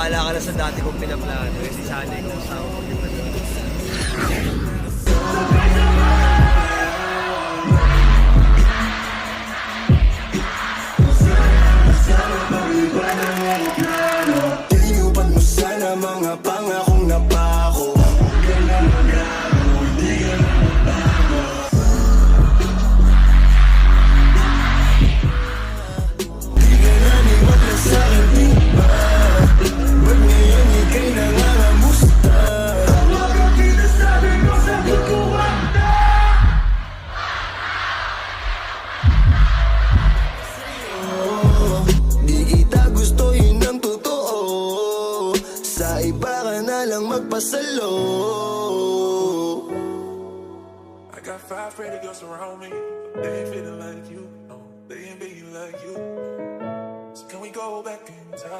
bahala ka na sa dati kong pinaplano. Kasi sana ikaw kasama ko yung Tinupad mo sana mga pangakong napako. Huwag ka na magagawa, hindi ka na magbago. Di ka naniwala sa'kin, di ba? Ba't ngayon ika'y nangangamusta? Huwag ang pinasabi mo, sagot ko wag na. Di kita gusto, yun ang totoo. Sa iba ka na lang magpasalo. I got 5 pretty girls around me. They ain't feeling like you. No, they ain't being like you. So can we go back in time?